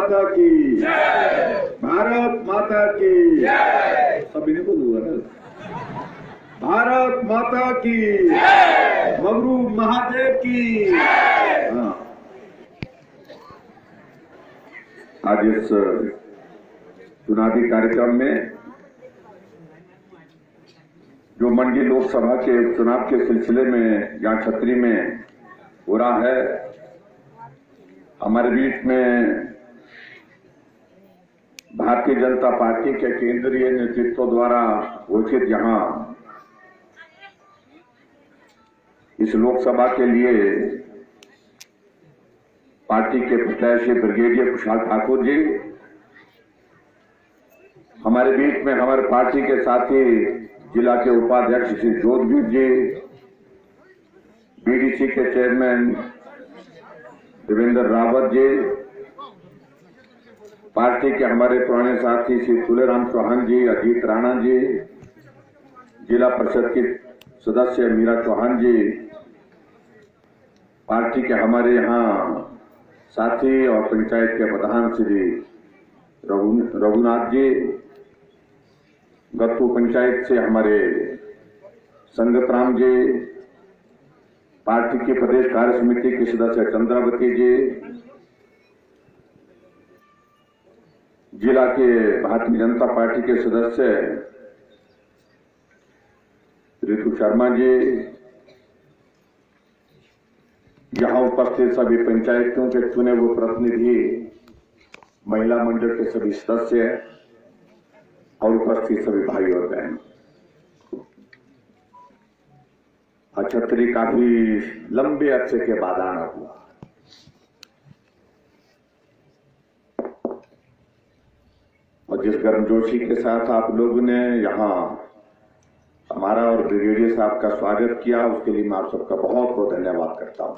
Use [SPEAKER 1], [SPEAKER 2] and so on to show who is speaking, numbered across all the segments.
[SPEAKER 1] माता की, भारत माता की, सभी ने बोलूंगा ना, भारत माता की, मगरू महादेव की। हाँ, आज इस चुनावी कार्यक्रम में जो मंडी लोकसभा के चुनाव के सिलसिले में यहाँ छतरी में हो रहा है, हमारे बीच में भारतीय जनता पार्टी के केंद्रीय नेतृत्व द्वारा घोषित यहाँ इस लोकसभा के लिए पार्टी के प्रत्याशी ब्रिगेडियर कुशाल ठाकुर जी, हमारे बीच में हमारे पार्टी के साथी जिला के उपाध्यक्ष श्री जोधवीर जी, बीडीसी के चेयरमैन देवेंद्र रावत जी, पार्टी के हमारे पुराने साथी श्री तुलेराम चौहान जी, अजीत राणा जी, जिला परिषद की सदस्य मीरा चौहान जी, पार्टी के हमारे यहाँ साथी और पंचायत के प्रधान श्री रघुनाथ जी, गत्तू पंचायत से हमारे संगत राम जी, पार्टी की प्रदेश कार्य समिति की सदस्य चंद्रावती जी, जिला के भारतीय जनता पार्टी के सदस्य ऋतु शर्मा जी, यहां उपस्थित सभी पंचायतों के चुने हुए प्रतिनिधि, महिला मंडल के सभी सदस्य और उपस्थित सभी भाई और बहन। छतरी काफी लंबे अरसे के बाद आना हुआ। और जिस गर्मजोशी के साथ आप लोगों ने यहाँ हमारा और ब्रिगेडियर साहब का स्वागत किया, उसके लिए मैं आप सबका बहुत बहुत धन्यवाद करता हूं।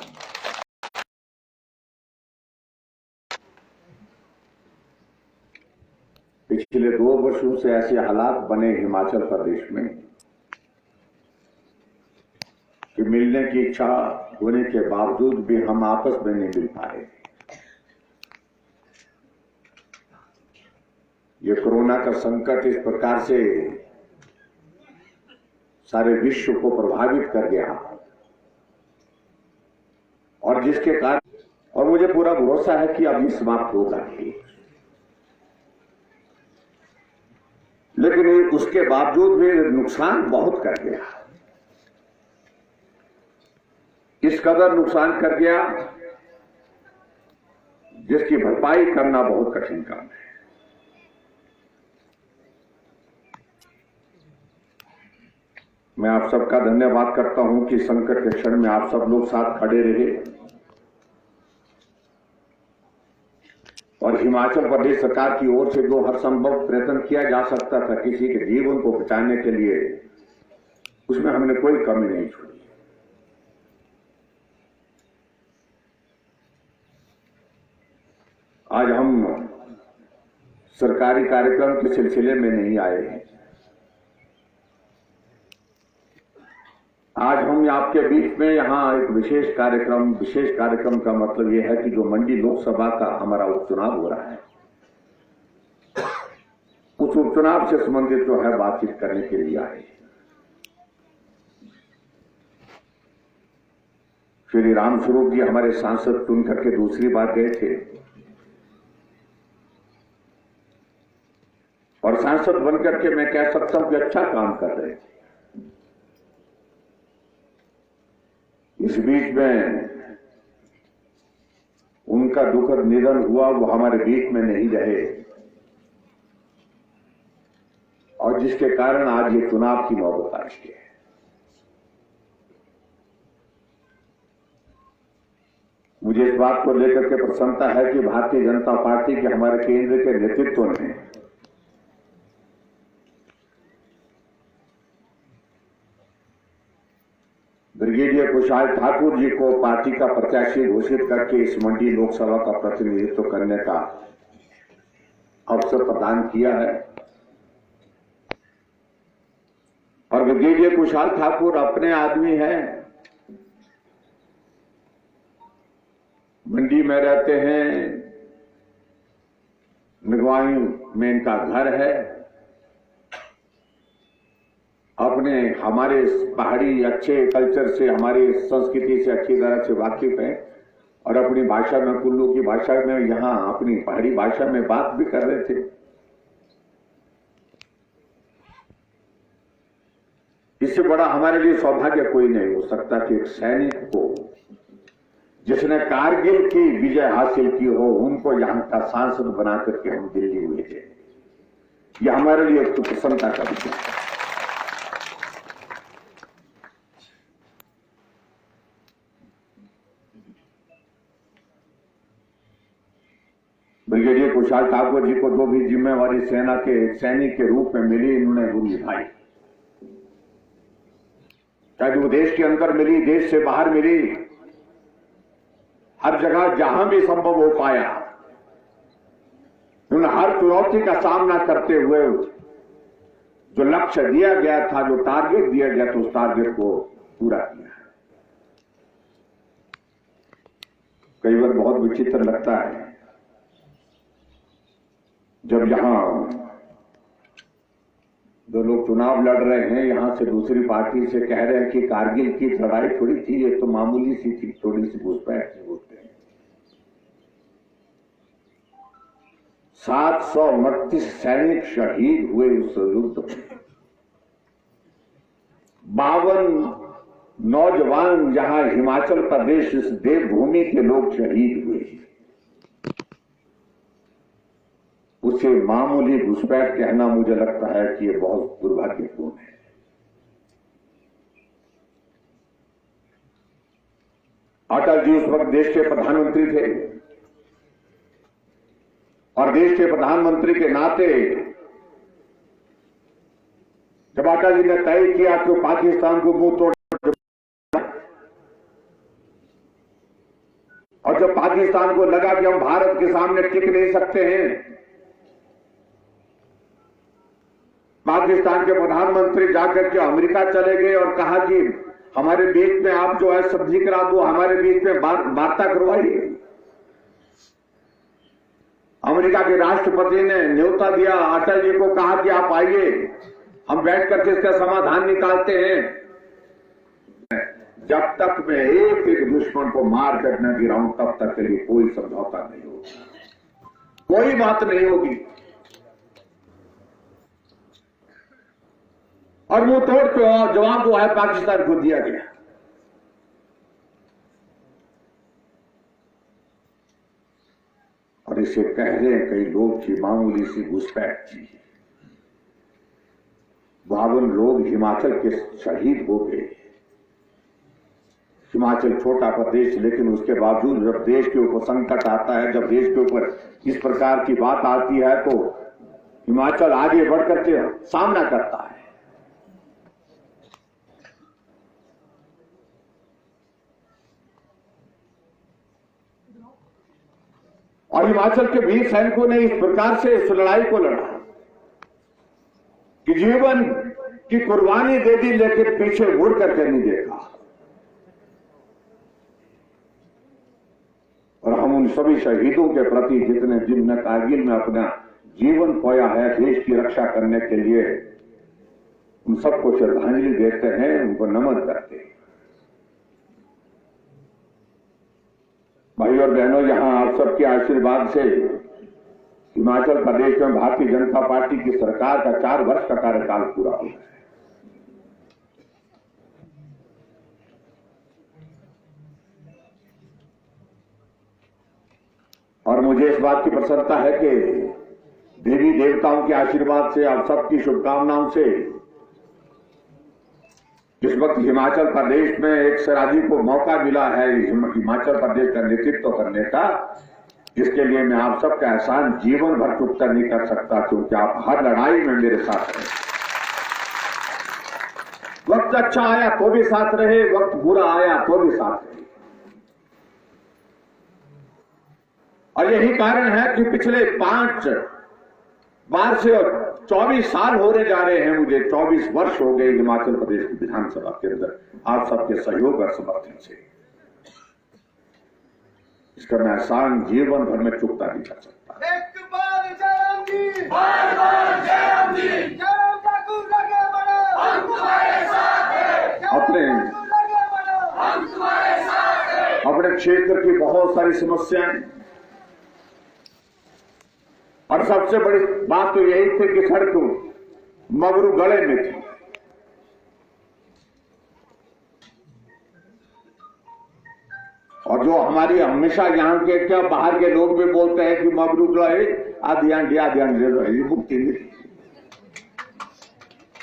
[SPEAKER 1] पिछले 2 वर्षों से ऐसे हालात बने हिमाचल प्रदेश में कि मिलने की इच्छा होने के बावजूद भी हम आपस में नहीं मिल पाए। ये कोरोना का संकट इस प्रकार से सारे विश्व को प्रभावित कर गया और जिसके कारण, और मुझे पूरा भरोसा है कि अब ये समाप्त होगा ही, लेकिन उसके बावजूद भी नुकसान बहुत कर गया। इस कदर नुकसान कर गया जिसकी भरपाई करना बहुत कठिन काम है। मैं आप सबका धन्यवाद करता हूं कि संकट के क्षण में आप सब लोग साथ खड़े रहे और हिमाचल प्रदेश सरकार की ओर से जो हर संभव प्रयत्न किया जा सकता था किसी के जीवन को बचाने के लिए, उसमें हमने कोई कमी नहीं छोड़ी। आज हम सरकारी कार्यक्रम के सिलसिले में नहीं आए हैं। आज हम आपके बीच में यहाँ एक विशेष कार्यक्रम का मतलब यह है कि जो मंडी लोकसभा का हमारा उपचुनाव हो रहा है, उस उपचुनाव से संबंधित जो है बातचीत करने के लिए आए। श्री रामस्वरूप जी हमारे सांसद चुन करके दूसरी बार गए थे और सांसद बनकर के मैं कह सकता हूं कि अच्छा काम कर रहे थे। इस बीच में उनका दुखद निधन हुआ, वो हमारे बीच में नहीं रहे और जिसके कारण आज ये चुनाव की नौबत आ रही है। मुझे इस बात को लेकर के प्रसन्नता है कि भारतीय जनता पार्टी के हमारे केंद्र के नेतृत्व ने ब्रिगेडियर कुशाल ठाकुर जी को पार्टी का प्रत्याशी घोषित करके इस मंडी लोकसभा का प्रतिनिधित्व करने का अवसर प्रदान किया है। और ब्रिगेडियर कुशाल ठाकुर अपने आदमी हैं, मंडी में रहते हैं, निगवाई में इनका घर है। अपने हमारे पहाड़ी अच्छे कल्चर से, हमारी संस्कृति से अच्छी तरह से वाकिफ है और अपनी भाषा में, कुल्लू की भाषा में, यहां अपनी पहाड़ी भाषा में बात भी कर रहे थे। इससे बड़ा हमारे लिए सौभाग्य कोई नहीं हो सकता कि एक सैनिक को, जिसने कारगिल की विजय हासिल की हो, उनको यहां का सांसद बना करके हम दिल्ली भेजे। यह हमारे लिए तो प्रसन्नता का विषय है। ब्रिगेडियर कुशाल ठाकुर जी को जो भी जिम्मेवारी सेना के सैनिक के रूप में मिली, इन्होंने वो निभाई। चाहे वो देश के अंदर मिली, देश से बाहर मिली, हर जगह जहां भी संभव हो पाया, उन्होंने हर चुनौती का सामना करते हुए जो लक्ष्य दिया गया था, जो टारगेट दिया गया था, उस टारगेट को पूरा किया। कई बार बहुत विचित्र लगता है जब यहां जो लोग चुनाव लड़ रहे हैं, यहां से दूसरी पार्टी से कह रहे हैं कि कारगिल की लड़ाई थोड़ी थी, ये तो मामूली सी थी, थोड़ी सी घुसपैठ थी, बोलते हैं। 729 सैनिक शहीद हुए उस युद्ध में। 52 नौजवान यहां हिमाचल प्रदेश, इस देवभूमि के लोग शहीद हुए। उसे मामूली घुसपैठ कहना, मुझे लगता है कि यह बहुत दुर्भाग्यपूर्ण है। अटल जी उस वक्त देश के प्रधानमंत्री थे और देश के प्रधानमंत्री के नाते जब अटल जी ने तय किया कि वो पाकिस्तान को मुंह तोड़, और जब पाकिस्तान को लगा कि हम भारत के सामने टिक नहीं सकते हैं, पाकिस्तान के प्रधानमंत्री जाकर के अमेरिका चले गए और कहा कि हमारे बीच में आप जो है सब्जी करा दो, हमारे बीच में वार्ता करवाइए। अमेरिका के राष्ट्रपति ने न्योता दिया, अटल जी को कहा कि आप आइए, हम बैठ करके इसका समाधान निकालते हैं। जब तक मैं एक एक दुश्मन को मार कर न गिराऊं, तब तक के लिए कोई समझौता नहीं होगा, कोई बात नहीं होगी। और वो तोड़ के जवाब जो है पाकिस्तान को दिया गया। और इसे कह रहे हैं कई लोग कि मामूली सी घुसपैठ थी। 52 लोग हिमाचल के शहीद हो गए। हिमाचल छोटा प्रदेश, लेकिन उसके बावजूद जब देश के ऊपर संकट आता है, जब देश के ऊपर इस प्रकार की बात आती है, तो हिमाचल आगे बढ़कर के सामना करता है। और हिमाचल के वीर सैनिकों ने इस प्रकार से इस लड़ाई को लड़ा कि जीवन की कुर्बानी दे दी, लेकिन पीछे मुड़ करके नहीं देखा। और हम उन सभी शहीदों के प्रति, जिनने कारगिल में अपना जीवन खोया है देश की रक्षा करने के लिए, उन सबको श्रद्धांजलि देते हैं, उनको नमन करते हैं। भाई और बहनों, यहां आप सबके आशीर्वाद से हिमाचल प्रदेश में भारतीय जनता पार्टी की सरकार का 4 वर्ष का कार्यकाल पूरा हो गया है। और मुझे इस बात की प्रसन्नता है कि देवी देवताओं के आशीर्वाद से, आप सबकी शुभकामनाओं से, जिस वक्त हिमाचल प्रदेश में एक सराजी को मौका मिला है हिमाचल प्रदेश का नेतृत्व करने का, इसके लिए मैं आप सबका एहसान जीवन भर चुकता नहीं कर सकता, क्योंकि आप हर लड़ाई में मेरे साथ रहे। वक्त अच्छा आया तो भी साथ रहे, वक्त बुरा आया तो भी साथ रहे। और यही कारण है कि पिछले 5 बार से 24 साल होने जा रहे हैं, मुझे 24 वर्ष हो गए हिमाचल प्रदेश की विधानसभा के अंदर आप सबके सहयोग और समर्थन से। इसका मैं एहसान जीवन भर में चुकता नहीं कर सकता।
[SPEAKER 2] जी, जयराम जी, जयराम ठाकुर लगे बढ़ो, हम तुम्हारे साथ हैं।
[SPEAKER 1] अपने
[SPEAKER 2] लगे बढ़ो, हम तुम्हारे साथ हैं।
[SPEAKER 1] अपने क्षेत्र की बहुत सारी समस्याएं, और सबसे बड़ी बात तो यही थी कि सड़क मगरू गले में थी। और जो हमारी हमेशा यहाँ के क्या बाहर के लोग भी बोलते हैं कि मगरू गले आध्यान दे दो, ये मुक्ति नहीं।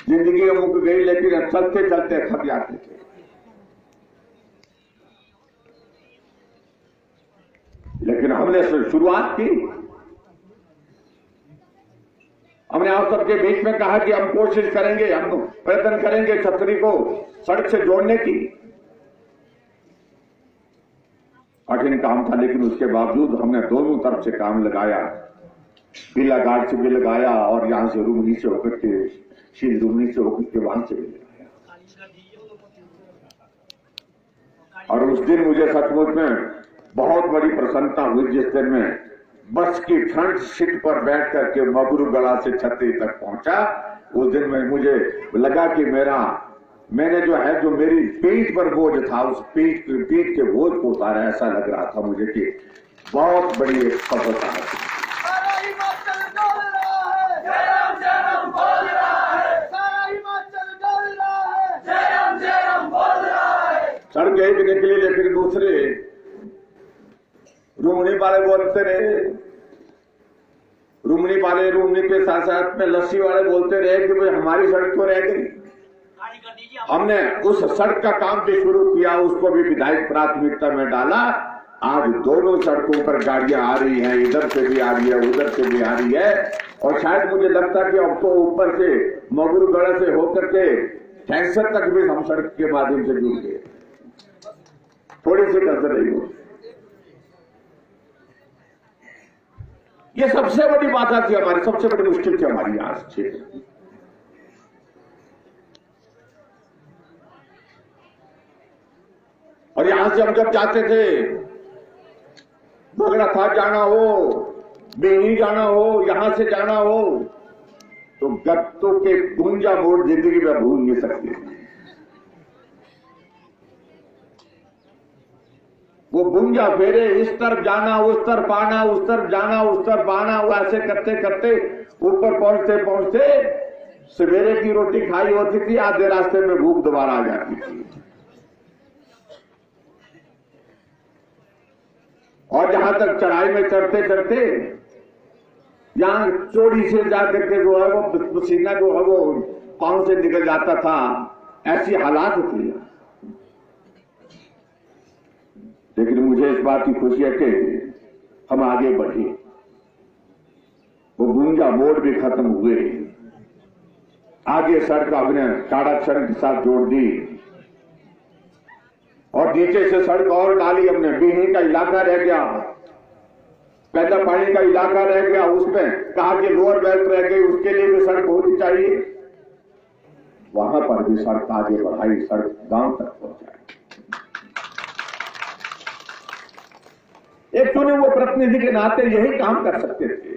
[SPEAKER 1] जिंदगी मुक गई, लेकिन चलते चलते थक जाते थे। लेकिन हमने शुरुआत की, हमने आप सबके बीच में कहा कि हम कोशिश करेंगे, हम प्रयत्न करेंगे छतरी को सड़क से जोड़ने की। कठिन काम था, लेकिन उसके बावजूद हमने दोनों तरफ से काम लगाया। बिला घाट से भी लगाया और यहां से रूमनी से होकर के, शील रूमनी से होकर के वहां से भी लगाया। और उस दिन मुझे सचमुच में बहुत बड़ी प्रसन्नता हुई जिस दिन में बस की फ्रंट सीट पर बैठ करके मगरू गला से छतरी तक पहुंचा। उस दिन में मुझे लगा कि मैंने जो मेरी पीठ पर बोझ था, उस पीठ के बोझ को उतारा। ऐसा लग रहा था मुझे कि बहुत बड़ी एक सफलता है।
[SPEAKER 2] सारा हिमाचल डोल रहा है, जयराम जयराम बोल रहा है। सारा हिमाचल डोल रहा है, जयराम जयराम बोल रहा है।
[SPEAKER 1] सड़क एक निकली, लेकिन दूसरे रूमनी वाले बोलते रहे, रूमनी के साथ साथ में लस्सी वाले बोलते रहे कि भाई हमारी सड़क तो रह गई। हमने उस सड़क का काम भी शुरू किया, उसको भी विधायक प्राथमिकता में डाला। आज दोनों सड़कों पर गाड़ियां आ रही हैं, इधर से भी आ रही है, उधर से भी आ रही है। और शायद मुझे लगता कि अब तो ऊपर से मगरूगढ़ से होकर के कैंसर तक भी हम सड़क के माध्यम से जुड़ गए। थोड़ी सी कसर रही हो। ये सबसे बड़ी बाधा थी हमारी, सबसे बड़ी मुश्किल थी हमारी आज क्षेत्र। और यहां से हम जब जाते थे, बगड़ा था जाना हो, बेनी जाना हो, यहां से जाना हो, तो गत्तों के गुंजा मोड़ जिंदगी में भूल नहीं सकते। वो गुंजा फेरे, इस तरफ जाना, उस तरफ आना, उस तरफ जाना, उस तरफ आना, वो ऐसे करते करते ऊपर पहुंचते पहुंचते सवेरे की रोटी खाई होती थी, आधे रास्ते में भूख दोबारा आ जाती थी। और जहां तक चढ़ाई में चढ़ते चढ़ते यहां चोरी से जाकर के जो है वो पसीना जो है वो पांव से निकल जाता था, ऐसी हालात थी। लेकिन मुझे इस बात की खुशी है कि हम आगे बढ़े, वो गुंजा मोड़ भी खत्म हुए, आगे सड़क हमने काड़ा सड़क के साथ जोड़ दी और नीचे से सड़क और डाली हमने। बीनी का इलाका रह गया, पैदा पानी का इलाका रह गया, उसमें कहा कि लोअर बेल्ट रह गई, उसके लिए भी सड़क होनी चाहिए। वहां पर भी सड़क आगे बढ़ाई, सड़क गांव तक पहुंचाई। एक चुने हुए प्रतिनिधि के नाते यही काम कर सकते थे।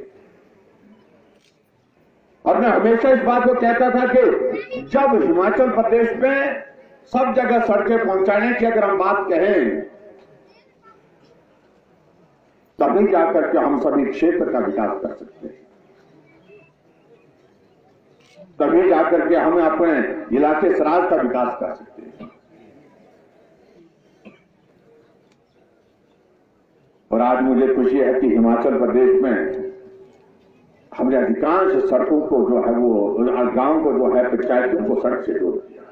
[SPEAKER 1] और मैं हमेशा इस बात को कहता था कि जब हिमाचल प्रदेश में सब जगह सड़कें पहुंचाने की अगर हम बात कहें, तभी जाकर के हम सभी क्षेत्र का विकास कर सकते हैं, तभी जाकर के हम अपने इलाके सराज का विकास कर सकते हैं। और आज मुझे खुशी है कि हिमाचल प्रदेश में हमने अधिकांश सड़कों को जो है वो गांव को जो है पंचायतों को सड़क से जोड़ दिया।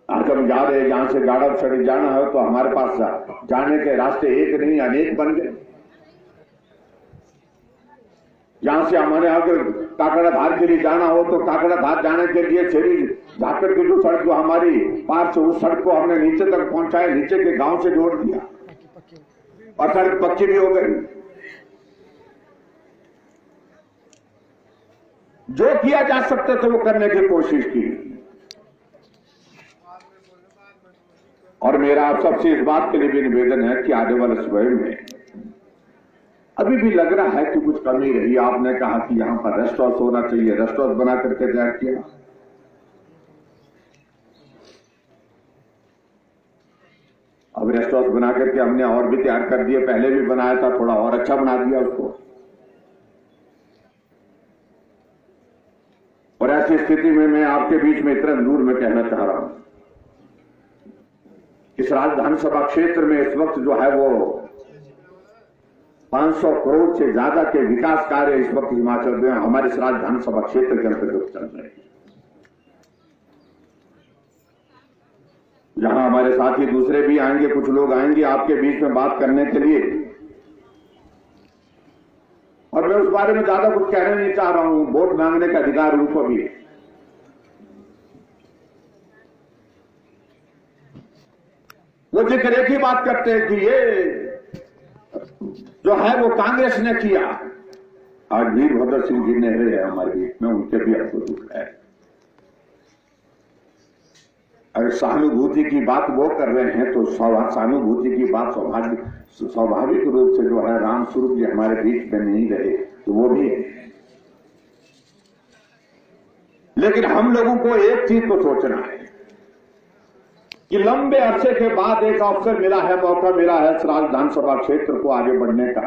[SPEAKER 1] आज हम जा रहे हैं, यहां से गाड़ा सड़क जाना है तो हमारे पास जाने के रास्ते एक नहीं अनेक बन गए। यहां से हमारे अगर काकड़ाधार के लिए जाना हो तो काकड़ाधार जाने के लिए छेरी झाकड़ की जो सड़क जो हमारी पार से, उस सड़क को हमने नीचे तक पहुंचाया, नीचे के गांव से जोड़ दिया और सड़क पक्की भी हो गई। जो किया जा सकता था वो करने की कोशिश की। और मेरा आप सबसे इस बात के लिए भी निवेदन है कि आने वाले समय में अभी भी लग रहा है कि कुछ कमी रही। आपने कहा कि यहां पर रेस्ट हाउस होना चाहिए, रेस्ट हाउस बना करके तैयार किया। अब रेस्ट हाउस बना करके हमने और भी तैयार कर दिए, पहले भी बनाया था, थोड़ा और अच्छा बना दिया उसको। और ऐसी स्थिति में मैं आपके बीच में इतना दूर में कहना चाह रहा हूं, इस विधानसभा क्षेत्र में इस वक्त जो है वो 500 करोड़ से ज्यादा के विकास कार्य इस वक्त हिमाचल में हमारे इस विधानसभा क्षेत्र के अंतर्गत चल रहे हैं। जहां हमारे साथी दूसरे भी आएंगे, कुछ लोग आएंगे आपके बीच में बात करने के लिए, और मैं उस बारे में ज्यादा कुछ कहना नहीं चाह रहा हूं। वोट मांगने का अधिकार उनको भी है। वो जिक्र एक ही बात करते हैं कि ये जो है वो कांग्रेस ने किया। आज वीरभद्र सिंह जी ने हमारे बीच में, उनके भी आपको दुख है। अगर सहानुभूति की बात वो कर रहे हैं तो सहानुभूति की बात स्वाभाविक रूप से जो है राम स्वरूप जी हमारे बीच में नहीं रहे तो वो भी है। लेकिन हम लोगों को एक चीज को सोचना है कि लंबे अरसे के बाद एक अवसर मिला है, मौका मिला है इस विधानसभा क्षेत्र को आगे बढ़ने का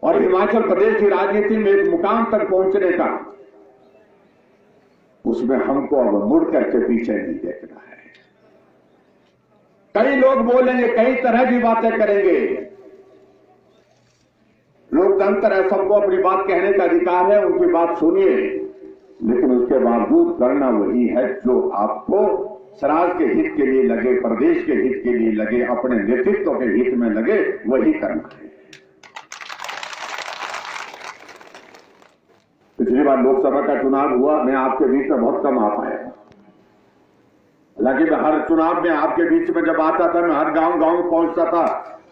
[SPEAKER 1] और हिमाचल प्रदेश की राजनीति में एक मुकाम तक पहुंचने का। उसमें हमको अब मुड़ करके पीछे नहीं देखना है। कई लोग बोलेंगे, कई तरह की बातें करेंगे। लोकतंत्र है, सबको अपनी बात कहने का अधिकार है, उनकी बात सुनिए, लेकिन उसके बावजूद करना वही है जो आपको समाज के हित के लिए लगे, प्रदेश के हित के लिए लगे, अपने नेतृत्व के हित में लगे, वही करना है। पिछली बार लोकसभा का चुनाव हुआ, मैं आपके बीच में बहुत कम आ पाया। हालांकि मैं हर चुनाव में आपके बीच में जब आता था, मैं हर गांव गांव पहुंचता था,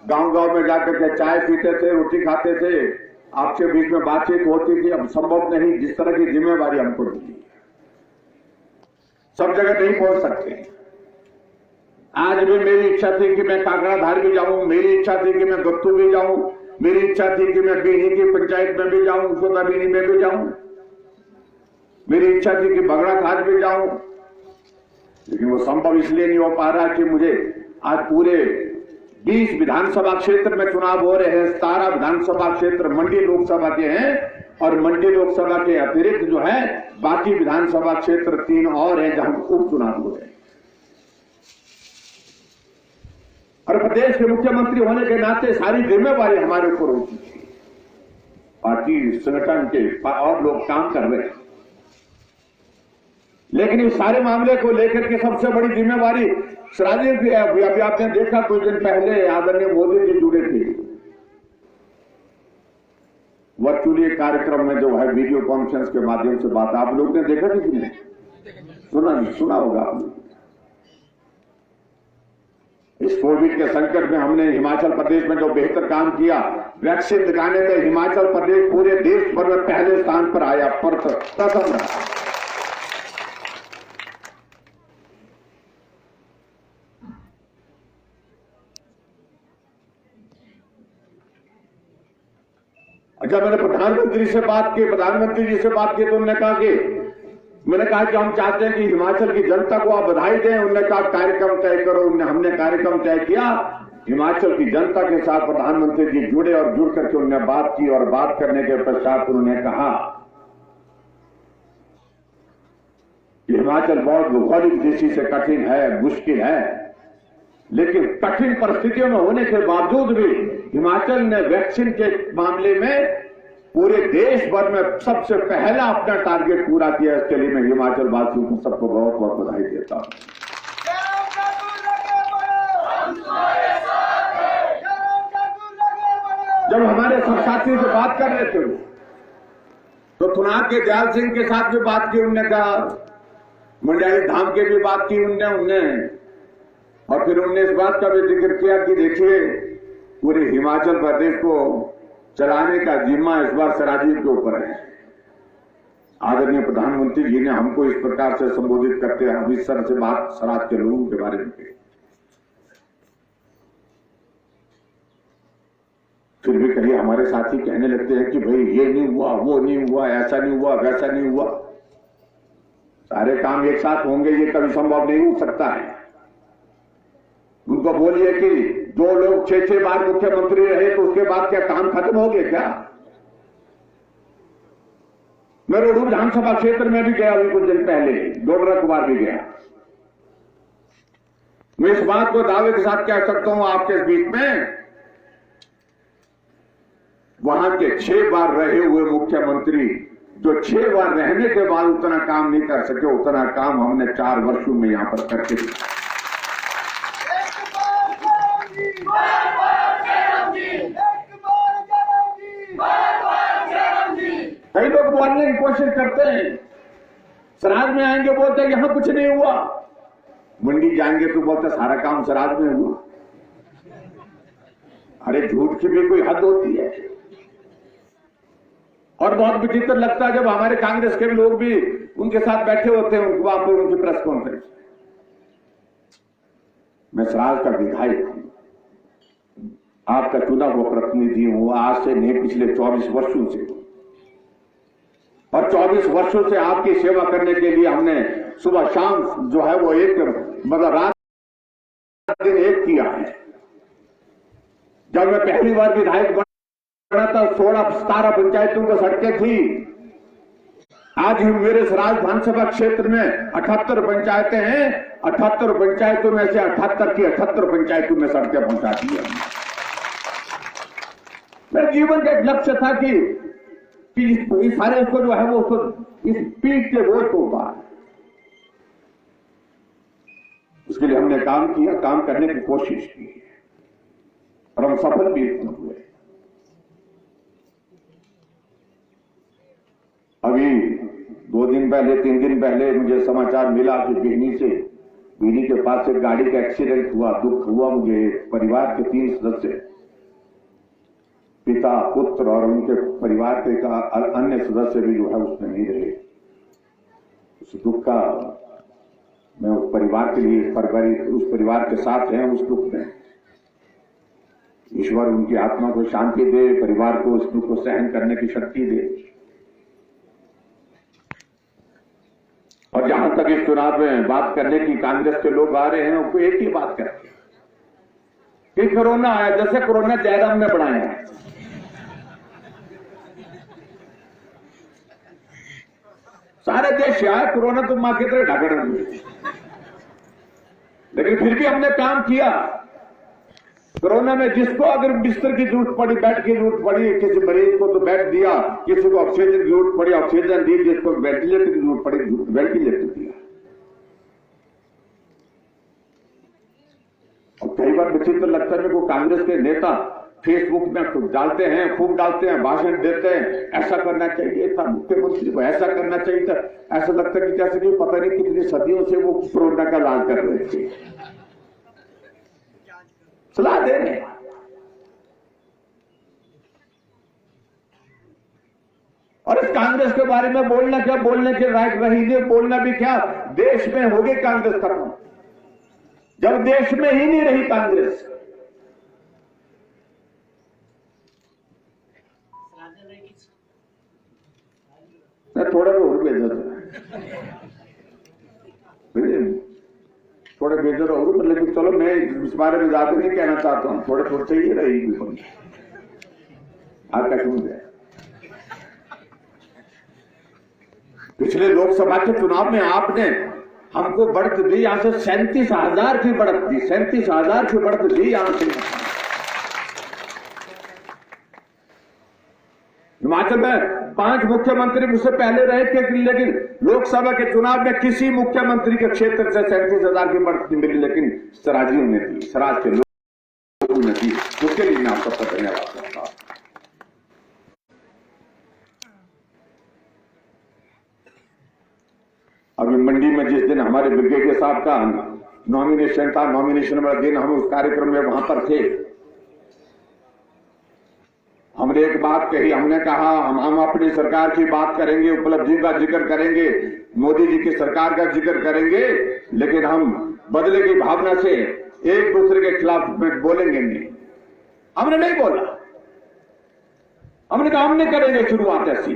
[SPEAKER 1] गांव गांव में जाकर के चाय पीते थे, रोटी खाते थे, आपके बीच में बातचीत होती थी। अब संभव नहीं, जिस तरह की जिम्मेवारी हमको मिली, सब जगह नहीं पहुंच सकते। आज भी मेरी इच्छा थी कि मैं काकड़ाधार भी जाऊं, मेरी इच्छा थी कि मैं गत्तू भी जाऊं, मेरी इच्छा थी कि मैं बीनी की पंचायत में भी जाऊं, सोता बीनी में भी जाऊं, मेरी इच्छा थी कि बगड़ा खाज भी जाऊं, लेकिन वो संभव इसलिए नहीं हो पा रहा कि मुझे आज पूरे 20 विधानसभा क्षेत्र में चुनाव हो रहे हैं। 17 विधानसभा क्षेत्र मंडी लोकसभा के हैं और मंडी लोकसभा के अतिरिक्त जो है बाकी विधानसभा क्षेत्र 3 और हैं जहां उपचुनाव हो रहे हैं। और प्रदेश के मुख्यमंत्री होने के नाते सारी जिम्मेवारी हमारे ऊपर होती है। पार्टी संगठन के और लोग काम कर रहे हैं, लेकिन इस सारे मामले को लेकर के सबसे बड़ी जिम्मेवारी राजनीति है। अभी आपने देखा कुछ दिन पहले आदरणीय मोदी जी जुड़े थे वर्चुअली कार्यक्रम में, जो है वीडियो कॉन्फ्रेंस के माध्यम से बात। आप लोग ने देखा थी कि नहीं? सुना होगा आप लोग। इस कोविड के संकट में हमने हिमाचल प्रदेश में जो बेहतर काम किया, वैक्सीन लगाने में हिमाचल प्रदेश पूरे देश भर में पहले स्थान पर आया, प्रथम रहा। जब मैंने प्रधानमंत्री से बात की, प्रधानमंत्री जी से बात की, तो उन्होंने कहा कि हम चाहते हैं कि हिमाचल की जनता को आप बधाई दें। उन्होंने कहा कार्यक्रम तय करो। हमने कार्यक्रम तय किया। हिमाचल की जनता के साथ प्रधानमंत्री जी जुड़े और जुड़ करके उन्होंने बात की और बात करने के पश्चात उन्होंने कहा कि हिमाचल बहुत भौगोलिक दृष्टि से कठिन है, मुश्किल है, लेकिन कठिन परिस्थितियों में होने के बावजूद भी हिमाचल ने वैक्सीन के मामले में पूरे देश भर में सबसे पहला अपना टारगेट पूरा किया। इसके लिए मैं हिमाचल वासियों को सबको बहुत बहुत बधाई देता हूं। जब हमारे सब साथी से बात कर रहे थे तो थुनाग के दयाल सिंह के साथ भी बात की, उनने कहा, मंडियाली धाम के भी बात की उनने, और फिर उन्होंने इस बात का भी जिक्र किया कि देखिए पूरे हिमाचल प्रदेश को चलाने का जिम्मा इस बार सराजी के ऊपर है। आदरणीय प्रधानमंत्री जी ने हमको इस प्रकार से संबोधित करते हैं, अमृतसर से बात सराज के लोगों के बारे में कही। फिर भी कहीं हमारे साथी कहने लगते हैं कि भाई ये नहीं हुआ, वो नहीं हुआ, ऐसा नहीं हुआ, वैसा नहीं हुआ। सारे काम एक साथ होंगे ये कभी संभव नहीं हो सकता है। उनको बोलिए कि दो लोग 6-6 बार मुख्यमंत्री रहे तो उसके बाद क्या काम खत्म हो गए क्या? मैं रोडू विधानसभा क्षेत्र में भी गया अभी कुछ दिन पहले, डोडरा कुमार भी गया। मैं इस बात को दावे के साथ कह सकता हूं आपके बीच में, वहां के 6 बार रहे हुए मुख्यमंत्री जो 6 बार रहने के बाद उतना काम नहीं कर सके, उतना काम हमने 4 वर्षों में यहां पर करके दिया। कई लोग बोलने की कोशिश करते हैं, सराज में आएंगे बोलते हैं यहां कुछ नहीं हुआ, मंडी जाएंगे तो बोलते सारा काम सराज में हुआ। अरे झूठ की भी कोई हद होती है। और बहुत विचित्र लगता है जब हमारे कांग्रेस के लोग भी उनके साथ बैठे होते हैं वहां पर उनकी प्रेस कॉन्फ्रेंस। मैं सराज का विधायक हूं, आपका चुना हुआ प्रतिनिधि हूं, आज से नहीं पिछले 24 वर्षों से, और 24 वर्षों से आपकी सेवा करने के लिए हमने सुबह शाम जो है वो एक मतलब रात दिन एक किया है। जब मैं पहली बार विधायक बना था 16-17 पंचायतों को सड़कें थी। आज हम मेरे सराज विधानसभा क्षेत्र में 78 पंचायतें हैं, 78 पंचायतों में से 78 की 78 पंचायतों में सड़कें पहुंचा दी है। मेरे जीवन का एक लक्ष्य था कि इस सारे को जो है वो इस पीठ के बोझ को उतार, उसके लिए हमने काम किया, काम करने की कोशिश की और हम सफल भी हुए। अभी 2 दिन पहले 3 दिन पहले मुझे समाचार मिला कि बिहनी के पास एक गाड़ी का एक्सीडेंट हुआ। दुख हुआ मुझे। परिवार के 3 सदस्य, पिता, पुत्र और उनके परिवार के अन्य सदस्य भी जो है उसमें नहीं रहे। उस दुख का मैं उस परिवार के लिए उस परिवार के साथ हैं उस दुख में। ईश्वर उनकी आत्मा को शांति दे, परिवार को उस दुख को सहन करने की शक्ति दे। और जहां तक इस चुनाव में बात करने की कांग्रेस के लोग आ रहे हैं उनको एक ही बात कहते हैं कि कोरोना आया, जैसे कोरोना जयराम ने बढ़ाया है। सारे देश आया कोरोना तो मां की तरह ढाकड़ में, लेकिन फिर भी हमने काम किया। कोरोना में जिसको अगर बिस्तर की जरूरत पड़ी, बेड की जरूरत पड़ी, किसी मरीज को तो बेड दिया, किसी को ऑक्सीजन की जरूरत पड़ी ऑक्सीजन दी, जिसको वेंटिलेटर की जरूरत पड़ी वेंटिलेटर दिया। और कई बार विचित्र लगता है को कांग्रेस के नेता फेसबुक में खूब डालते हैं, भाषण देते हैं, ऐसा करना चाहिए था मुख्यमंत्री को, ऐसा करना चाहिए था। ऐसा लगता है कि जैसे कि पता नहीं कितनी सदियों से वो कोरोना का इलाज कर रहे थे, सलाह दे रहे हैं। और इस कांग्रेस के बारे में बोलना क्या, बोलने के लायक रही नहीं, बोलना भी क्या। देश में हो गई कांग्रेस खत्म, जब देश में ही नहीं रही कांग्रेस। थोड़ा तो और बेहतर थोड़ा बेहतर और, लेकिन चलो मैं इस बारे में ज्यादा नहीं कहना चाहता हूं, थोड़ा चाहिए रहेगी आपका सुन गया। पिछले लोकसभा के चुनाव में आपने हमको बढ़त दी, यहां से 37,000 की बढ़त दी, 37,000 की बढ़त दी यहां से। हिमाचल में 5 मुख्यमंत्री मुझसे पहले रहे थे, लेकिन लोकसभा के चुनाव में किसी मुख्यमंत्री के क्षेत्र से 37,000 की बढ़त नहीं मिली, लेकिन सराजियों ने दी, सराज के लोगों ने दी। उसके लिए मैं आपका धन्यवाद करता हूं। अभी मंडी में जिस दिन हमारे ब्रिगेडियर साहब का नॉमिनेशन था, नॉमिनेशन वाला दिन हम उस कार्यक्रम में वहां पर थे। हमने एक बात कही, हमने कहा हम अपनी सरकार की बात करेंगे, उपलब्धियों का जिक्र करेंगे, मोदी जी की सरकार का जिक्र करेंगे, लेकिन हम बदले की भावना से एक दूसरे के खिलाफ बोलेंगे नहीं। हमने नहीं बोला, हमने कहा हमने करेंगे शुरुआत ऐसी।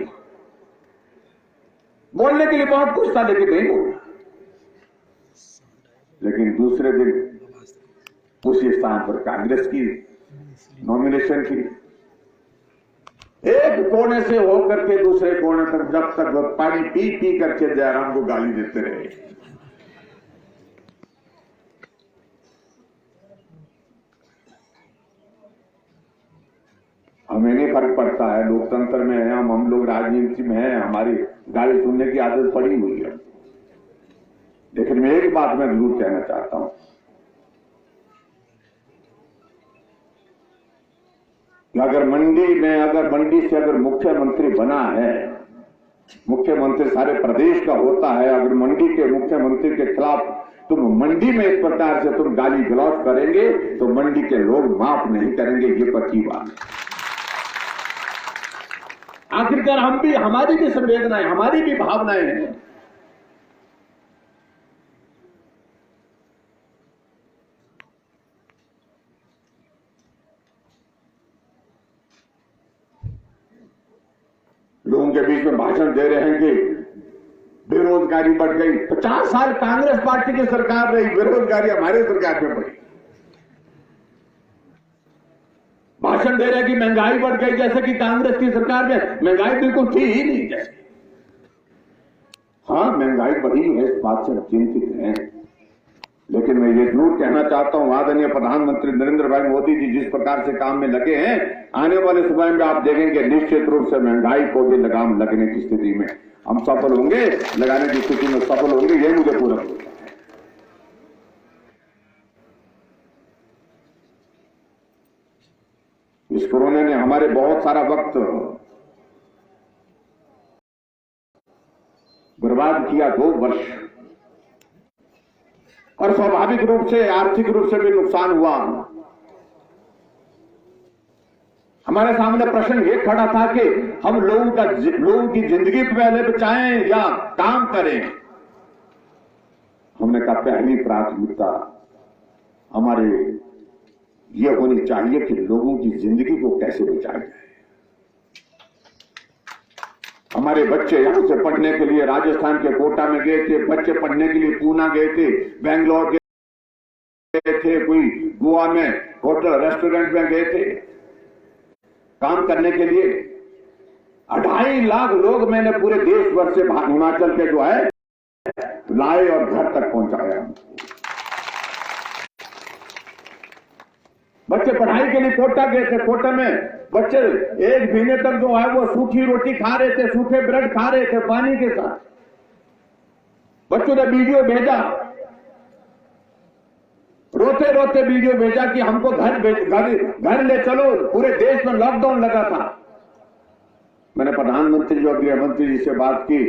[SPEAKER 1] बोलने के लिए बहुत कुछ था लेकिन नहीं बोला। लेकिन दूसरे दिन उसी स्थान पर कांग्रेस की नॉमिनेशन की। एक कोने से होकर के दूसरे कोने तक जब तक वो पानी पी पी करके जयराम को गाली देते रहे। हमें नहीं फर्क पड़ता है, लोकतंत्र में है हम लोग राजनीति में हैं, हमारी गाली सुनने की आदत पड़ी हुई है। लेकिन मैं एक बात मैं जरूर कहना चाहता हूं कि अगर मंडी से अगर मुख्यमंत्री बना है, मुख्यमंत्री सारे प्रदेश का होता है, अगर मंडी के मुख्यमंत्री के खिलाफ तुम मंडी में इस प्रकार से तुम गाली गलौज करेंगे तो मंडी के लोग माफ नहीं करेंगे, ये पक्की बात है। आखिरकार हमारी भी संवेदनाएं, हमारी भी भावनाएं हैं। लोगों के बीच में भाषण दे रहे हैं कि बेरोजगारी बढ़ गई। 50 साल कांग्रेस पार्टी की सरकार रही, बेरोजगारी हमारी सरकार में बढ़ी। भाषण दे रहे हैं कि महंगाई बढ़ गई, जैसे कि कांग्रेस की सरकार में महंगाई बिल्कुल थी ही नहीं। जैसे हाँ महंगाई बढ़ी है, इस बात से चिंतित हैं। लेकिन मैं ये जरूर कहना चाहता हूं, आदरणीय प्रधानमंत्री नरेंद्र भाई मोदी जी जिस प्रकार से काम में लगे हैं, आने वाले समय में आप देखेंगे निश्चित रूप से महंगाई को भी लगाम लगने की स्थिति में हम सफल होंगे, लगाने की स्थिति में सफल होंगे, ये मुझे पूरा होता है। इस कोरोना ने हमारे बहुत सारा वक्त बर्बाद किया, 2 वर्ष, और स्वाभाविक रूप से आर्थिक रूप से भी नुकसान हुआ। हमारे सामने प्रश्न ये खड़ा था कि हम लोगों की जिंदगी पहले बचाएं या काम करें। हमने कहा पहली प्राथमिकता हमारे ये होनी चाहिए कि लोगों की जिंदगी को कैसे बचाया जाए। हमारे बच्चे यहां से पढ़ने के लिए राजस्थान के कोटा में गए थे, बच्चे पढ़ने के लिए पूना गए थे, बेंगलोर गए थे, कोई गोवा में होटल रेस्टोरेंट में गए थे काम करने के लिए। 2.5 लाख लोग मैंने पूरे देश भर से हिमाचल के जो है लाए और घर तक पहुंचाया। बच्चे पढ़ाई के लिए कोटा गए थे, कोटा में बच्चे 1 महीने तक जो है वो सूखी रोटी खा रहे थे, सूखे ब्रेड खा रहे थे पानी के साथ। बच्चों ने वीडियो भेजा, रोते रोते वीडियो भेजा कि हमको घर ले चलो, पूरे देश में लॉकडाउन लगा था। मैंने प्रधानमंत्री और गृह मंत्री जी से बात की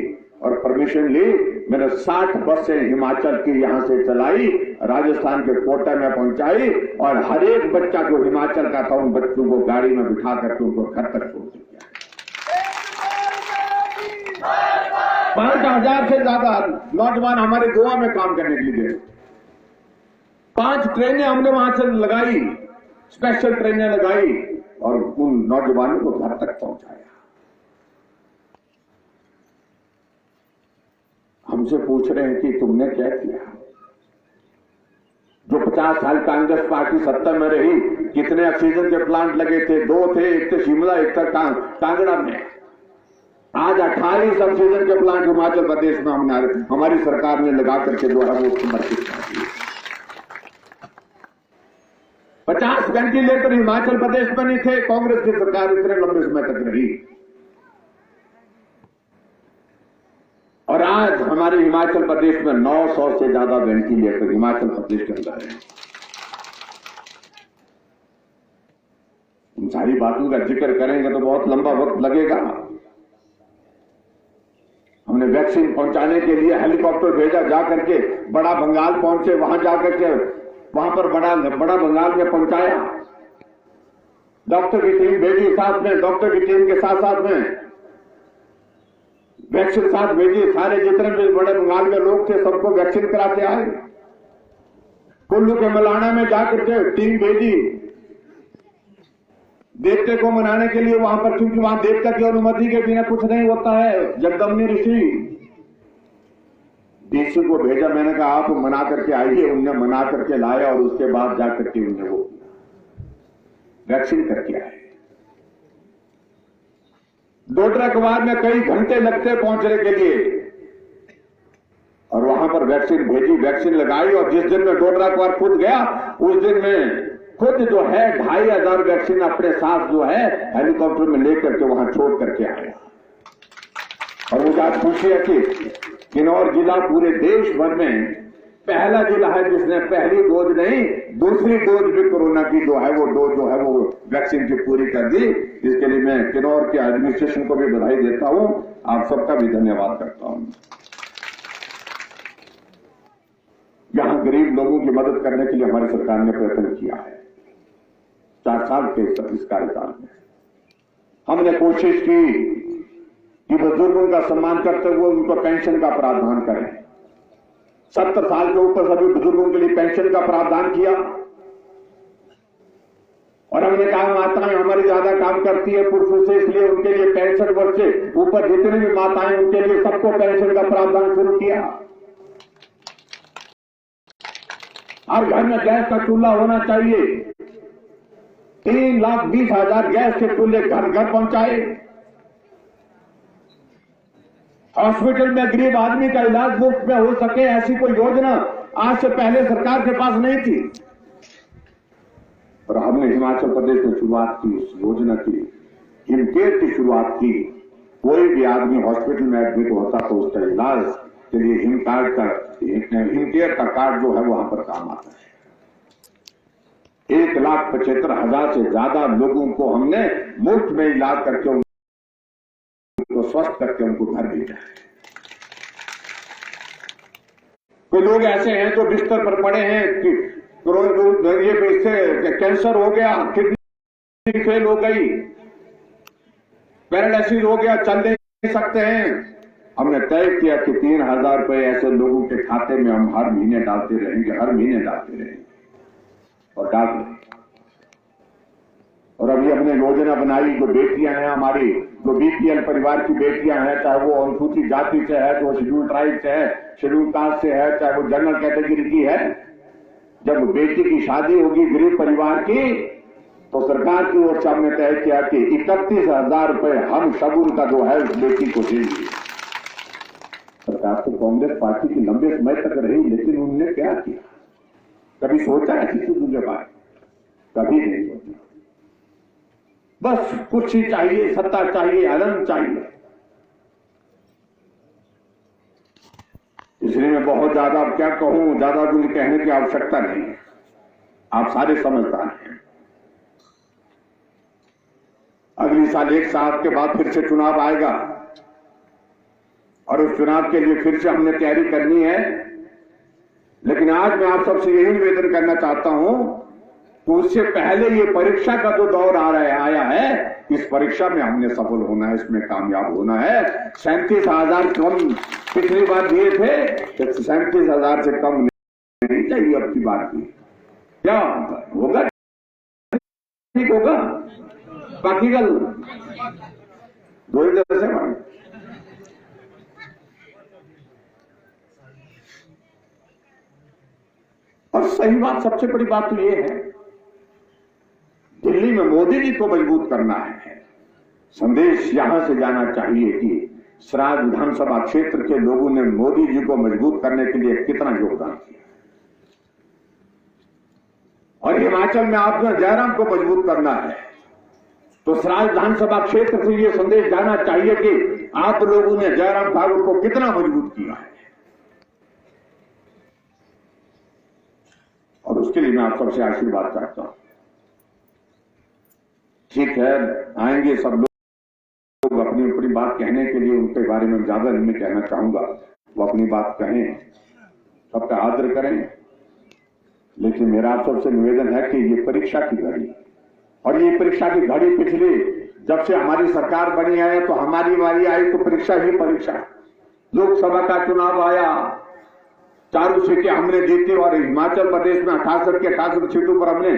[SPEAKER 1] और परमिशन ली। मैंने 60 बसें हिमाचल की यहां से चलाई, राजस्थान के कोटा में पहुंचाई और हर एक बच्चा जो हिमाचल का था उन बच्चों को गाड़ी में बिठा करके उनको घर तक छोड़ दिया। 5,000 से ज्यादा नौजवान हमारे गोवा में काम करने के लिए गए। 5 ट्रेनें हमने वहां से लगाई, स्पेशल ट्रेनें लगाई और उन नौजवानों को घर तक पहुंचाया। हमसे पूछ रहे हैं कि तुमने क्या किया। जो 50 साल कांग्रेस पार्टी सत्ता में रही, कितने ऑक्सीजन के प्लांट लगे थे? 2 थे, एक थे शिमला, एक था कांगड़ा में। आज 28 ऑक्सीजन के प्लांट हिमाचल प्रदेश में हमारी सरकार ने लगा करके जो है वो समर्पित कर दिए। 50 वेंटिलेटर हिमाचल प्रदेश में नहीं थे, कांग्रेस की सरकार इतने लंबे समय तक रही। और आज हमारे हिमाचल प्रदेश में 900 से ज्यादा वेंटिलेटर हिमाचल प्रदेश के अंदर है। इन सारी बातों का जिक्र करेंगे तो बहुत लंबा वक्त लगेगा। हमने वैक्सीन पहुंचाने के लिए हेलीकॉप्टर भेजा, जाकर के बड़ा बंगाल पहुंचे, वहां जाकर के वहां पर बड़ा बंगाल में पहुंचाया। डॉक्टर की टीम भेजी साथ में, डॉक्टर की टीम के साथ साथ में वैक्सीन साथ भेजी। सारे जितने भी बड़े बंगाल में लोग थे सबको वैक्सीन कराते आए। कुल्लू के मलाना में जाकर के टीम भेजी, देवते को मनाने के लिए वहां पर, क्योंकि वहां देवता की अनुमति के बिना कुछ नहीं होता है। जगदम्बी ऋषि डीसी को भेजा, मैंने कहा आप मना करके आइए। उनने मना करके लाया और उसके बाद जाकर के उन्हें वो वैक्सीन करके आए। डोडरा कवार में कई घंटे लगते पहुंचने के लिए, और वहां पर वैक्सीन भेजी, वैक्सीन लगाई। और जिस दिन में डोडरा कवार खुद गया, उस दिन में खुद जो है 2500 वैक्सीन अपने साथ जो है हेलीकॉप्टर में लेकर के वहां छोड़ करके आया। और मुझे आज खुशी है कि किन्नौर जिला पूरे देश भर में पहला जिला है जिसने पहली डोज नहीं, दूसरी डोज भी कोरोना की जो है वो डोज जो है वो वैक्सीन की पूरी कर दी। इसके लिए मैं किन्नौर के एडमिनिस्ट्रेशन को भी बधाई देता हूं, आप सबका भी धन्यवाद करता हूं। यहां गरीब लोगों की मदद करने के लिए हमारी सरकार ने प्रयत्न किया है। 4 साल के इस कार्यकाल में हमने कोशिश की कि बुजुर्गों का सम्मान करते हुए उनको पेंशन का प्रावधान करें। 70 साल के ऊपर सभी बुजुर्गों के लिए पेंशन का प्रावधान किया। और हमने कहा माताएं हमारी ज्यादा काम करती है पुरुषों से, इसलिए उनके लिए 65 वर्ष से ऊपर जितनी भी माताएं उनके लिए सबको पेंशन का प्रावधान शुरू किया। हर घर में गैस का चूल्हा होना चाहिए। 3,20,000 गैस के चूल्हे घर घर पहुंचाए। हॉस्पिटल में गरीब आदमी का इलाज मुफ्त में हो सके, ऐसी कोई योजना आज से पहले सरकार के पास नहीं थी। और हमने हिमाचल प्रदेश में शुरुआत की इस योजना की, हिमकेयर की शुरुआत की। कोई भी आदमी हॉस्पिटल में एडमिट होता तो उसका इलाज के लिए हिमकेयर का कार्ड जो है वहां पर काम आता है। 1,75,000 से ज्यादा लोगों को हमने मुफ्त में इलाज करके उनको स्वस्थ करके उनको घर भेजा है। कोई लोग ऐसे हैं जो बिस्तर पर पड़े हैं कि ये कैंसर हो गया, किडनी फेल हो गई, पैरालिसिस हो गया, चल नहीं सकते हैं। हमने तय किया कि 3,000 रुपए ऐसे लोगों के खाते में हम हर महीने डालते रहेंगे, हर महीने डालते रहेंगे और डाल रहे। और अभी हमने योजना बनाई, जो बेटियां हैं हमारी, जो बीपीएल परिवार की बेटियां हैं, चाहे वो अनुसूचित जाति से है, जो शेड्यूल ट्राइब से है, शेड्यूल कास्ट से है, चाहे वो जनरल कैटेगरी की है, जब बेटी की शादी होगी गरीब परिवार की, तो सरकार की ओर से हमने तय किया कि 31,000 रुपए हम शगुन का जो है उस बेटी को देंगे। सरकार तो कांग्रेस पार्टी की लंबे समय तक रही, लेकिन उन्होंने क्या किया? कभी सोचा ऐसी चीजों के बारे? कभी नहीं सोचा। बस कुर्सी चाहिए, सत्ता चाहिए, आनंद चाहिए। इसलिए मैं बहुत ज्यादा अब क्या कहूं, ज्यादा कुछ कहने की आवश्यकता नहीं है, आप सारे समझदार हैं। अगली साल 1 साल के बाद फिर से चुनाव आएगा और उस चुनाव के लिए फिर से हमने तैयारी करनी है। लेकिन आज मैं आप सबसे यही निवेदन करना चाहता हूं कि उससे पहले ये परीक्षा का जो दौर आया है, इस परीक्षा में हमने सफल होना है, इसमें कामयाब होना है। 37,000 कम पिछली बार दिए थे, तो 37,000 से कम नहीं चाहिए अब की बात की। क्या होगा? ठीक होगा, बाकी गल दो ही तरह से बने। और सही बात, सबसे बड़ी बात तो ये है, दिल्ली में मोदी जी को मजबूत करना है। संदेश यहां से जाना चाहिए कि सराज विधानसभा क्षेत्र के लोगों ने मोदी जी को मजबूत करने के लिए कितना योगदान किया। और हिमाचल में आपने जयराम को मजबूत करना है, तो सराज विधानसभा क्षेत्र से यह संदेश जाना चाहिए कि आप लोगों ने जयराम ठाकुर को कितना मजबूत किया है। और उसके लिए मैं आप सबसे आशीर्वाद चाहता हूं। ठीक है, आएंगे सब लोग अपनी अपनी बात कहने के लिए, उनके बारे में ज्यादा नहीं कहना चाहूंगा, वो अपनी बात कहें, सबका आदर करें। लेकिन मेरा आप सबसे निवेदन है कि ये परीक्षा की घड़ी, और ये परीक्षा की घड़ी पिछली जब से हमारी सरकार बनी है, तो हमारी बारी आई तो परीक्षा ही परीक्षा। लोकसभा का चुनाव आया, 4 सीटें हमने जीती और हिमाचल प्रदेश में 68 के 68 सीटों पर हमने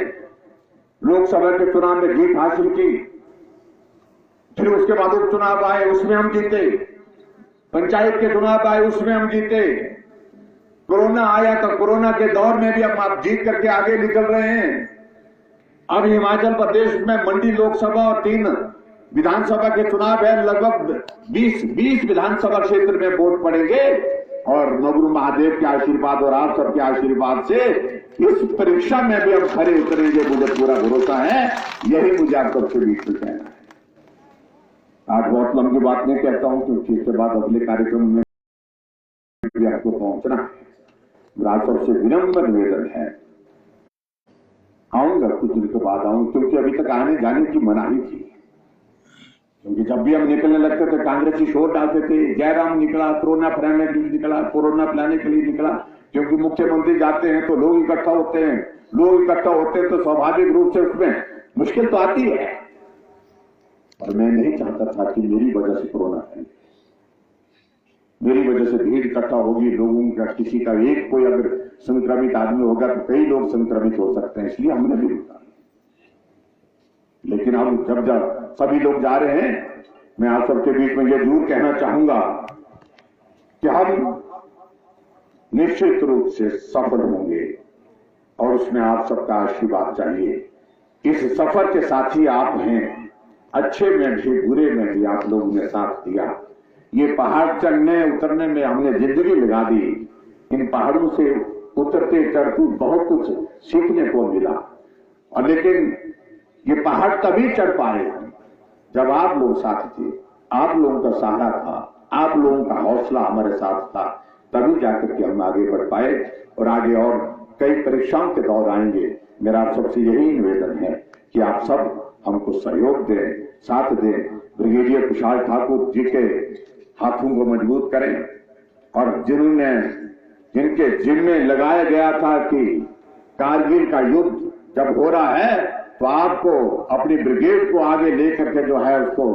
[SPEAKER 1] लोकसभा के चुनाव में जीत हासिल की, फिर उसके बाद उपचुनाव आए, उसमें हम जीते, पंचायत के चुनाव आए, उसमें हम जीते, कोरोना आया तो कोरोना के दौर में भी हम आप जीत करके आगे निकल रहे हैं। अब हिमाचल प्रदेश में मंडी लोकसभा और 3 विधानसभा के चुनाव है, लगभग 20 विधानसभा क्षेत्र में वोट पड़ेंगे और मगरू महादेव के आशीर्वाद और आप सबके आशीर्वाद से इस परीक्षा में भी हम खरे उतरेंगे, मुझे पूरा भरोसा है। यही मुझे आप सबसे बीच में कहना है। आज बहुत लंबी बात नहीं कहता हूं क्योंकि इसके बाद अगले कार्यक्रम में भी आपको पहुंचना है। मेरा सबसे विनम्र निवेदन है, आऊंगा कुछ दिन के बाद आऊंगा, क्योंकि अभी तक आने जाने की मनाही थी। क्योंकि जब भी हम निकलने लगते थे कांग्रेसी शोर डालते थे, जयराम निकला, कोरोना फैलाने के लिए निकला, कोरोना फैलाने के लिए निकला, क्योंकि मुख्यमंत्री जाते हैं तो लोग इकट्ठा होते हैं, लोग इकट्ठा होते हैं तो स्वाभाविक रूप से उसमें मुश्किल तो आती है। और मैं नहीं चाहता था कि मेरी वजह से कोरोना फैले, मेरी वजह से भीड़ इकट्ठा होगी, लोगों का किसी का एक कोई अगर संक्रमित आदमी होगा तो कई लोग संक्रमित हो सकते हैं, इसलिए हमने भी रुका। लेकिन अब जब सभी लोग जा रहे हैं, मैं आप सबके बीच में यह जरूर कहना चाहूंगा कि हम निश्चित रूप से सफल होंगे और उसमें आप सबका आशीर्वाद चाहिए। इस सफर के साथी आप हैं, अच्छे में भी बुरे में भी आप लोगों ने साथ दिया। ये पहाड़ चढ़ने उतरने में हमने जिंदगी लगा दी, इन पहाड़ों से उतरते चढ़ते बहुत कुछ सीखने को मिला। और लेकिन ये पहाड़ तभी चढ़ पाए जब आप लोग साथ थे, आप लोगों का सहारा था, आप लोगों का हौसला हमारे साथ था, तभी जाकर के हम आगे बढ़ पाए। और आगे और कई परीक्षाओं के दौर आएंगे। मेरा आप सबसे यही निवेदन है कि आप सब हमको सहयोग दें, साथ दें, ब्रिगेडियर कुशाल ठाकुर जी के हाथों को मजबूत करें और जिनके जिम्मे लगाया गया था कि कारगिल का युद्ध जब हो रहा है तो आपको अपनी ब्रिगेड को आगे लेकर के जो है उसको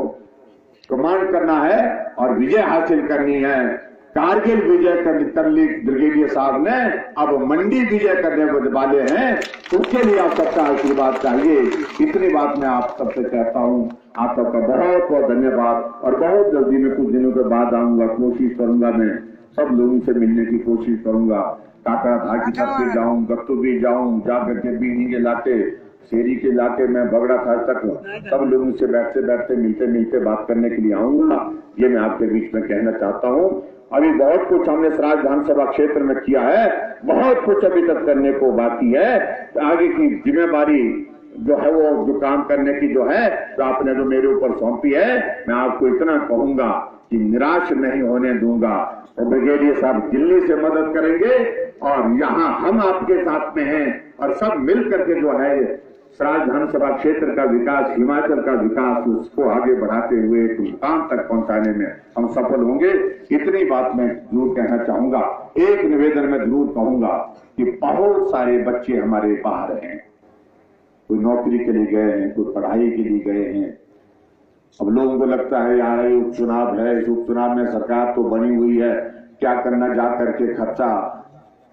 [SPEAKER 1] कमांड करना है और विजय हासिल करनी है। कारगिल विजय कर ली ब्रिगेडियर साहब ने, अब मंडी विजय करने वाले हैं, उसके लिए आप सबका आशीर्वाद चाहिए। इतनी बात मैं आप सबसे कहता हूं। आप सबका बहुत बहुत धन्यवाद और बहुत जल्दी में कुछ दिनों के बाद आऊंगा, कोशिश करूंगा, मैं सब लोगों से मिलने की कोशिश करूंगा। काकड़ा घाटी तक भी जाऊं, गत्तू भी जाऊं, जाकर के बीनी के इलाके, शेरी के इलाके में बगड़ा था तक सब लोगों से बैठते बैठते मिलते मिलते बात करने के लिए आऊंगा। ये मैं आपके बीच में कहना चाहता हूं। अभी बहुत कुछ हमने सराज विधानसभा क्षेत्र में किया है, बहुत कुछ अभी तक करने को बाकी है। आगे की जिम्मेदारी जो है वो जो काम करने की जो है तो आपने जो मेरे ऊपर सौंपी है, मैं आपको इतना कहूंगा कि निराश नहीं होने दूंगा। और ब्रिगेडियर साहब दिल्ली से मदद करेंगे और यहाँ हम आपके साथ में हैं और सब मिल करके जो है सराज विधानसभा क्षेत्र का विकास, हिमाचल का विकास, उसको आगे बढ़ाते हुए एक मुकाम तक पहुंचाने में हम सफल होंगे। इतनी बात मैं जरूर कहना चाहूंगा। एक निवेदन में जरूर कहूंगा कि बहुत सारे बच्चे हमारे बाहर हैं, कोई नौकरी के लिए गए हैं, कोई पढ़ाई के लिए गए हैं। अब लोगों को लगता है यार ये उपचुनाव है, इस उपचुनाव में सरकार तो बनी हुई है, क्या करना जा करके खर्चा,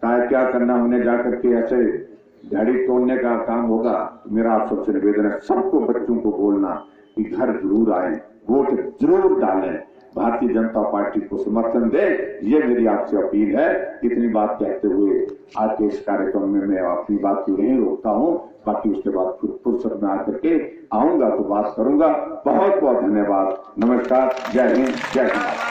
[SPEAKER 1] क्या करना उन्हें जाकर के ऐसे झाड़ी तोड़ने का काम होगा। मेरा आप सबसे निवेदन है, सबको बच्चों को बोलना कि घर जरूर आए, वोट जरूर डालें, भारतीय जनता पार्टी को समर्थन दें, ये मेरी आपसे अपील है। इतनी बात कहते हुए आज के इस कार्यक्रम में मैं अपनी बात को यहीं रोकता हूं। बाकी उसके बाद फुर्सत में आकर के आऊंगा तो बात करूंगा। बहुत बहुत धन्यवाद, नमस्कार, जय हिंद, जय हिंद।